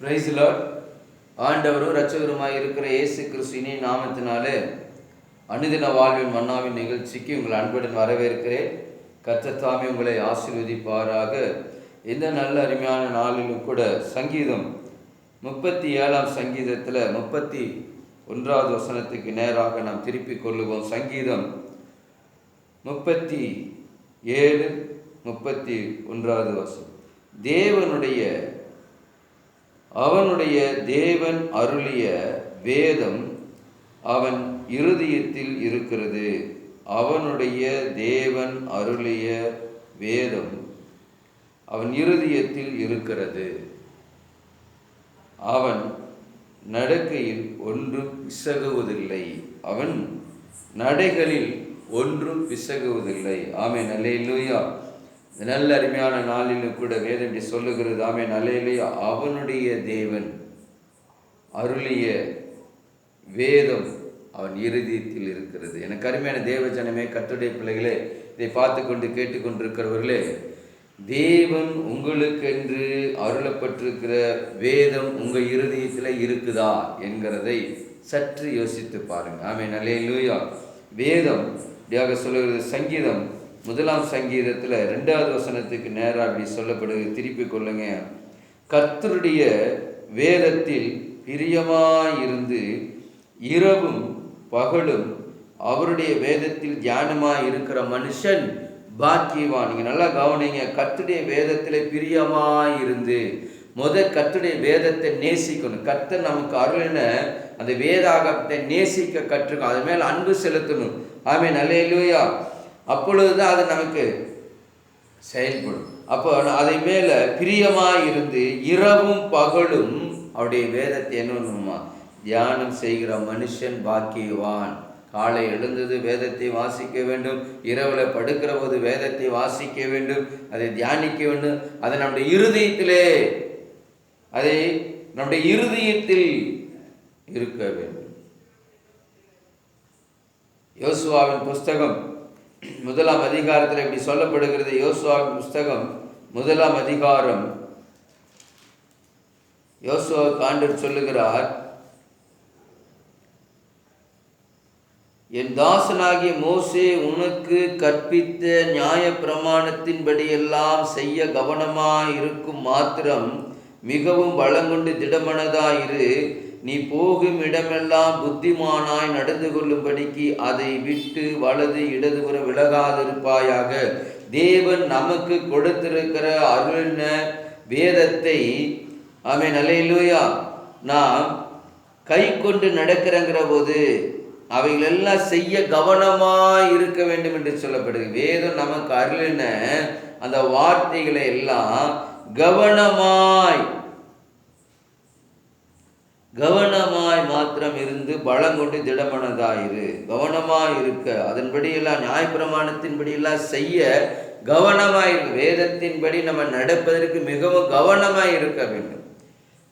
Price Lord. ஆண்டவரும் இரட்சகருமாய் இருக்கிற இயேசு கிறிஸ்துவின் நாமத்தினாலே அனுதின வாழ்வின் மன்னாவின் நிகழ்ச்சிக்கு உங்கள் அன்புடன் வரவேற்கிறேன். கர்த்தர் தாமே உங்களை ஆசீர்வதிப்பாராக. இந்த நல்ல அருமையான நாளிலும் கூட சங்கீதம் 37ஆம் சங்கீதத்தில் 31வது வசனத்துக்கு நேராக நாம் திருப்பிக் கொள்ளுவோம். சங்கீதம் 37 31வது வசனம். அவனுடைய தேவன் அருளிய வேதம் அவன் இருதயத்தில் இருக்கிறது. அவனுடைய தேவன் அருளிய வேதம் அவன் இருதயத்தில் இருக்கிறது. அவன் நடக்கையில் ஒன்றும் பிசகுவதில்லை. அவன் நடைகளில் ஒன்றும் பிசகுவதில்லை. ஆமென், அல்லேலூயா. நல்ல அருமையான நாளிலும் கூட வேதம் இப்படி சொல்லுகிறது. ஆமென், அல்லேலூயா. அவனுடைய தேவன் அருளிய வேதம் அவன் இருதயத்தில் இருக்கிறது. எனக்கு அருமையான தேவ ஜனமே, கர்த்தருடைய பிள்ளைகளே, இதை பார்த்து கொண்டு கேட்டுக்கொண்டிருக்கிறவர்களே, தேவன் உங்களுக்கென்று அருளப்பட்டிருக்கிற வேதம் உங்கள் இருதயத்தில் இருக்குதா என்கிறதை சற்று யோசித்து பாருங்க. ஆமென், அல்லேலூயா. வேதம் இப்படியாக சொல்லுகிறது. சங்கீதம் 1ஆம் சங்கீதத்தில் 2வது வசனத்துக்கு நேராக அப்படி சொல்லப்படுது. திருப்பி கொள்ளுங்க. கர்த்தருடைய வேதத்தில் பிரியமாயிருந்து இரவும் பகலும் அவருடைய வேதத்தில் தியானமாக இருக்கிற மனுஷன் பாக்கியவான். நீங்கள் நல்லா கவனிங்க. கர்த்தருடைய வேதத்தில் பிரியமாயிருந்து கர்த்தருடைய வேதத்தை நேசிக்கணும். கர்த்தர் நமக்கு அருளின அந்த வேதாகத்தை நேசிக்க கற்றுக்கணும். அது மேல் அன்பு செலுத்தணும். ஆமென், அல்லேலூயா. அப்பொழுதுதான் அது நமக்கு செயல்படும். அப்போ அதை மேல பிரியமாயிருந்து இரவும் பகலும் அவருடைய வேதத்தை என்னமா தியானம் செய்கிற மனுஷன் பாக்கியவான். காலை எழுந்தது வேதத்தை வாசிக்க வேண்டும், இரவில் படுக்கிற போது வேதத்தை வாசிக்க வேண்டும், அதை தியானிக்க வேண்டும். அதை நம்முடைய இருதயத்தில் இருக்க வேண்டும். யோசுவாவின் புஸ்தகம் 1ஆம் அதிகாரத்தில் இப்படி சொல்லப்படுகிறது. யோசுவாவின் புஸ்தகம் 1ஆம் அதிகாரம். யோசுவாவுக்கு ஆண்டவர் சொல்லுகிறார், என் தாசனாகிய மோசே உனக்கு கற்பித்த நியாய பிரமாணத்தின்படியெல்லாம் செய்ய கவனமாயிருக்கும் மாத்திரம் மிகவும் பலங்கொண்டு திடமனதாயிரு. நீ போகும் இடமெல்லாம் புத்திமானாய் நடந்து கொள்ளும்படிக்கு அதை விட்டு வலது இடதுபுற விலகாதிருப்பாயாக. தேவன் நமக்கு கொடுத்திருக்கிற அருளின வேதத்தை, ஆமென், அல்லேலூயா, நாம் கை கொண்டு நடக்கிறங்கிற போது அவைகளெல்லாம் செய்ய கவனமாய் இருக்க வேண்டும் என்று சொல்லப்படுது. வேதம் நமக்கு அருளின அந்த வார்த்தைகளை எல்லாம் கவனமாய் மாத்திரம் இருந்து பலங்கொண்டு திடமனதாயிரு. கவனமாய் இருக்க, அதன்படியெல்லாம் நியாயப்பிரமாணத்தின்படியெல்லாம் செய்ய கவனமாயிருக்கு. வேதத்தின்படி நம்ம நடப்பதற்கு மிகவும் கவனமாய் இருக்க வேண்டும்.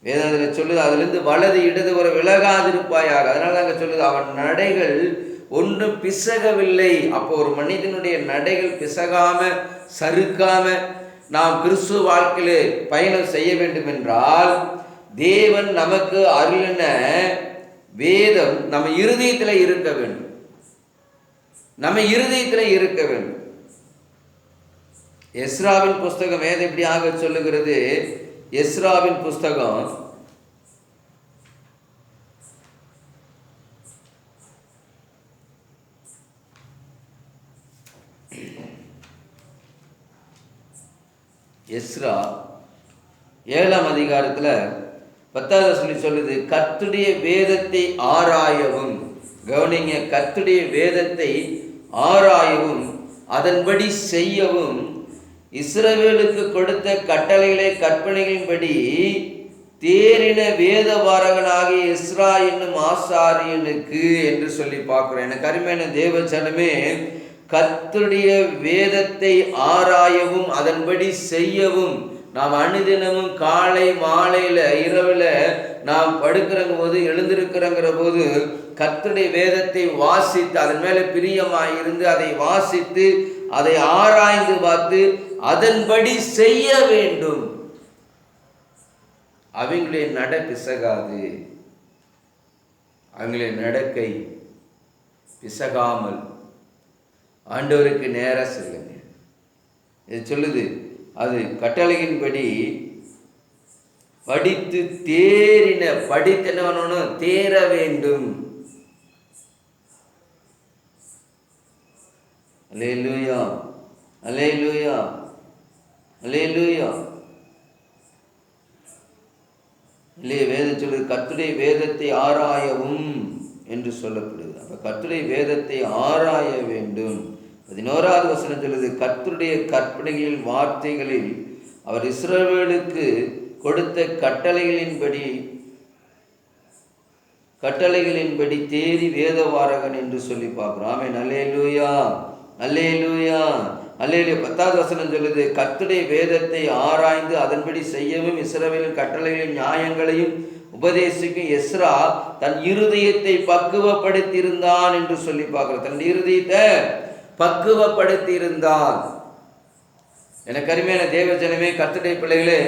வேதம் அதில் சொல்லுது, அதிலிருந்து வலது இடது ஒரு விலகாதிருப்பாயாக. அதனால அங்கே சொல்லுது, அவன் நடைகள் ஒன்றும் பிசகவில்லை. அப்போ ஒரு மனிதனுடைய நடைகள் பிசகாம சறுக்காம நாம் கிறிஸ்துவ வாழ்க்கையிலே பயணம் செய்ய வேண்டும் என்றால் தேவன் நமக்கு அருளின வேதம் நம்ம இருதயத்தில் இருக்க வேண்டும். எஸ்ராவின் புஸ்தகம் வேதம் இப்படியாக சொல்லுகிறது. எஸ்ராவின் புஸ்தகம் 7ஆம் அதிகாரத்தில் 10வது சொல்லி சொல்லுது, கர்த்தருடைய வேதத்தை ஆராயவும். கவனிங்க, கர்த்தருடைய வேதத்தை ஆராயவும் அதன்படி செய்யவும் இஸ்ரவேலுக்கு கொடுத்த கட்டளைகளை கற்பனைகளின்படி தேறின வேதபாரகனாகிய எஸ்ரா என்னும் ஆசாரியனுக்கு என்று சொல்லி பார்க்கிறோம். எனக்கு அருமையான தேவ ஜனமே, கர்த்தருடைய வேதத்தை ஆராயவும் அதன்படி செய்யவும். நாம் அனுதினமும் காலை மாலையில் இரவில் நாம் படுக்கிறங்க போது எழுந்திருக்கிறங்கிற போது கர்த்தருடைய வேதத்தை வாசித்து அதன் மேலே பிரியமாயிருந்து அதை வாசித்து அதை ஆராய்ந்து பார்த்து அதன்படி செய்ய வேண்டும். அவங்களுடைய நட பிசகாது, அவங்களுடைய நடக்கை பிசகாமல் ஆண்டவருக்கு நேராக செல்லுங்க. இது சொல்லுது, அது கட்டளையின்படி படித்து தேறின, படித்து என்ன பண்ணணும், தேர வேண்டும். அல்லேலூயா, அல்லேலூயா, அல்லேலூயா. இல்லையே வேதம் சொல்லுது, கர்த்தருடைய வேதத்தை ஆராயவும் என்று சொல்லப்படுது. அப்ப கர்த்தருடைய வேதத்தை ஆராய வேண்டும். 11வது வசனம் சொல்லுது, கர்த்தருடைய கற்பனைகளின் வார்த்தைகளில் அவர் இஸ்ரவேலுக்கு கொடுத்த கட்டளைகளின்படி தேறி வேதவாரகன் என்று சொல்லி பார்க்கிறோம். ஆமென். அல்லேலூயா, அல்லேலூயா, அல்லேலூயா. 10வது வசனம் சொல்லுது, கர்த்தருடைய வேதத்தை ஆராய்ந்து அதன்படி செய்யவும் இஸ்ரவேலின் கட்டளைகளின் நியாயங்களையும் உபதேசிக்கும் எஸ்ரா தன் இருதயத்தை பக்குவப்படுத்தி இருந்தான் என்று சொல்லி பார்க்கிறோம். தன் இருதயத்தை பக்குவப்படுத்தி இருந்தான். எனக்கு அருமையான தேவஜனமே, கர்த்தருடைய பிள்ளைகளே,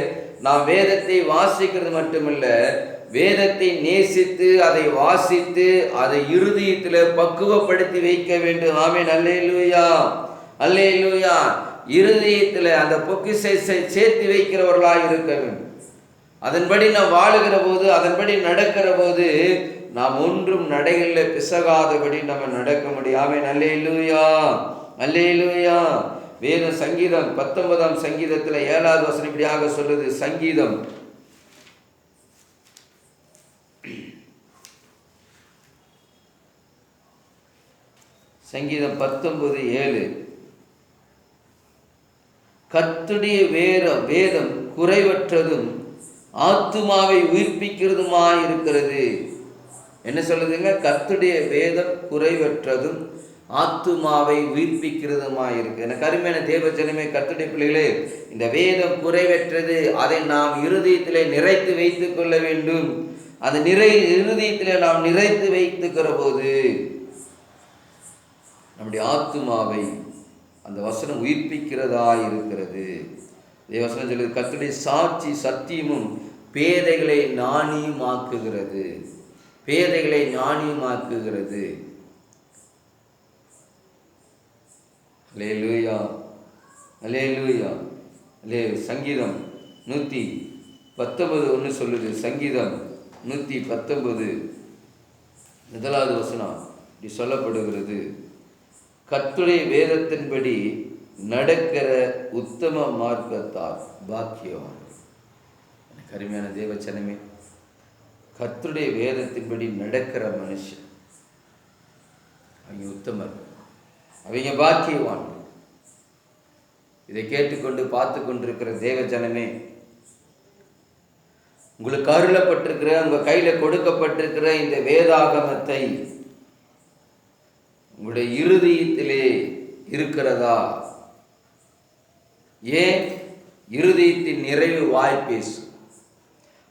நாம் வேதத்தை வாசிக்கிறது மட்டுமல்ல, வேதத்தை நேசித்து அதை வாசித்து அதை இருதயத்தில் பக்குவப்படுத்தி வைக்க வேண்டும். ஆமென். அல்லேலூயா, அல்லேலூயா. இருதயத்தில் அந்த பொக்கிஷத்தை சேர்த்து வைக்கிறவர்களாக இருக்க வேண்டும். அதன்படி நாம் வாழுகிற போது, அதன்படி நடக்கிற போது நாம் ஒன்றும் நடைகளில் பிசகாதபடி நம்ம நடக்க முடியும். ஆமென். அல்லேலூயா, அல்லேலூயா. வேதம் சங்கீதம் 19ஆம் சங்கீதத்தில் 7வது வசனம் இப்படியாக சொல்லுது. சங்கீதம் சங்கீதம் 19:7, கர்த்தருடைய வேதம் குறைவற்றதும் ஆத்துமாவை உயிர்ப்பிக்கிறதுமாய் இருக்கிறது. என்ன சொல்லுதுங்க? கர்த்தருடைய வேதம் குறைவற்றதும் ஆத்துமாவை உயிர்ப்பிக்கிறதுமாய் இருக்கு. எனக்கு அருமையான தேவஜனமே, கர்த்தருடைய பிள்ளைகளே, இந்த வேதம் குறைவற்றது. அதை நாம் இருதயத்திலே நிறைத்து வைத்துக் கொள்ள வேண்டும். அந்த இருதயத்திலே நாம் நிறைத்து வைத்துக்கிற போது நம்முடைய ஆத்துமாவை அந்த வசனம் உயிர்ப்பிக்கிறதா இருக்கிறது. வசனம் சொல்லுது, கர்த்தருடைய சாட்சி சத்தியமும் பேதைகளை ஞானியுமாக்குகிறது, பேதைகளை ஞானியுமாக்குகிறது. அல்லேலூயா, அல்லேலூயா. சங்கீதம் 119:1 சொல்லுது. சங்கீதம் 119 முதலாவது வசனம் இப்படி சொல்லப்படுகிறது, கர்த்தருடைய வேதத்தின்படி நடக்கிற உத்தம மார்க்கத்தார் பாக்கியவான். எனக்கு அருமையான தேவச்சனமே, கர்த்தருடைய வேதத்தின்படி நடக்கிற மனுஷன் அவங்க உத்தமர், அவங்க பாக்கியவான். இதை கேட்டுக்கொண்டு பார்த்து கொண்டிருக்கிற தேவஜனமே, உங்களுக்கு அருளப்பட்டிருக்கிற, உங்க கையில கொடுக்கப்பட்டிருக்கிற இந்த வேதாகமத்தை உங்களுடைய இருதயத்திலே இருக்கிறதா? ஏன்? இருதயத்தின் நிறைவு வாய் பேசும்.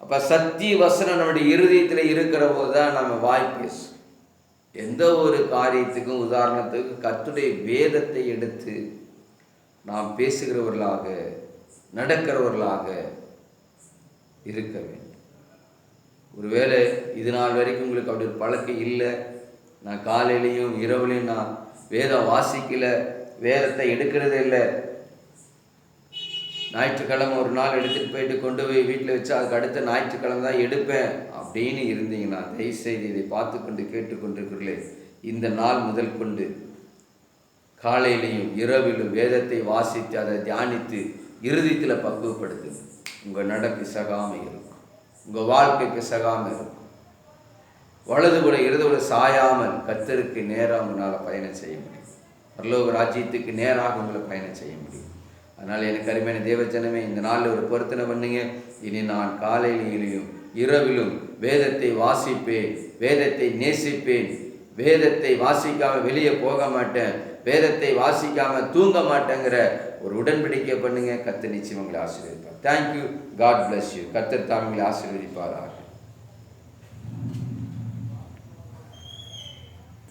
அப்ப சத்திய வசனம் நம்முடைய இருதயத்தில் இருக்கிற போதுதான் நம்ம வாய் பேசும். எந்த ஒரு காரியத்துக்கும், உதாரணத்துக்கு கர்த்தருடைய வேதத்தை எடுத்து நாம் பேசுகிறவர்களாக, நடக்கிறவர்களாக இருக்க வேண்டும். ஒருவேளை இது நாள் வரைக்கும் உங்களுக்கு அப்படி ஒரு பழக்கம் இல்லை, நான் காலையிலையும் இரவுலையும் நான் வேதம் வாசிக்கல, வேதத்தை எடுக்கிறதே இல்லை, ஞாயிற்றுக்கிழமை ஒரு நாள் எடுத்துகிட்டு போயிட்டு கொண்டு போய் வீட்டில் வச்சு அதுக்கு அடுத்த ஞாயிற்றுக்கிழமை தான் எடுப்பேன் அப்படின்னு இருந்தீங்கன்னா, தயவுசெய்து இதை பார்த்து கொண்டு கேட்டுக்கொண்டிருக்கிறீர்களே, இந்த நாள் முதல் கொண்டு காலையிலையும் இரவிலும் வேதத்தை வாசித்து அதை தியானித்து இருதயத்தில் பக்குவப்படுத்துங்க. உங்கள் நட பிசகாமல் இருக்கும், உங்கள் வாழ்க்கை பிசகாமல் இருக்கும். வலது கூட இடது கூட சாயாமல் கர்த்தருக்கு நேராக உங்களால் பயணம் செய்ய முடியும். பரலோக ராஜ்யத்துக்கு நேராக உங்களை பயணம் செய்ய முடியும். அதனால் எனக்கு அருமையான தேவஜனமே, இந்த நாளில் ஒரு பொருத்தனை பண்ணுங்க. இனி நான் காலையிலும் இரவிலும் வேதத்தை வாசிப்பேன், வேதத்தை நேசிப்பேன், வேதத்தை வாசிக்காமல் வெளியே போக மாட்டேன், வேதத்தை வாசிக்காமல் தூங்க மாட்டேங்கிற ஒரு உடன்படிக்கை பண்ணுங்க. கர்த்தர் நிச்சயம் உங்களை ஆசீர்வதிப்பார். தேங்க்யூ. God bless you. கர்த்தர் தாம் உங்களை ஆசீர்வதிப்பார்.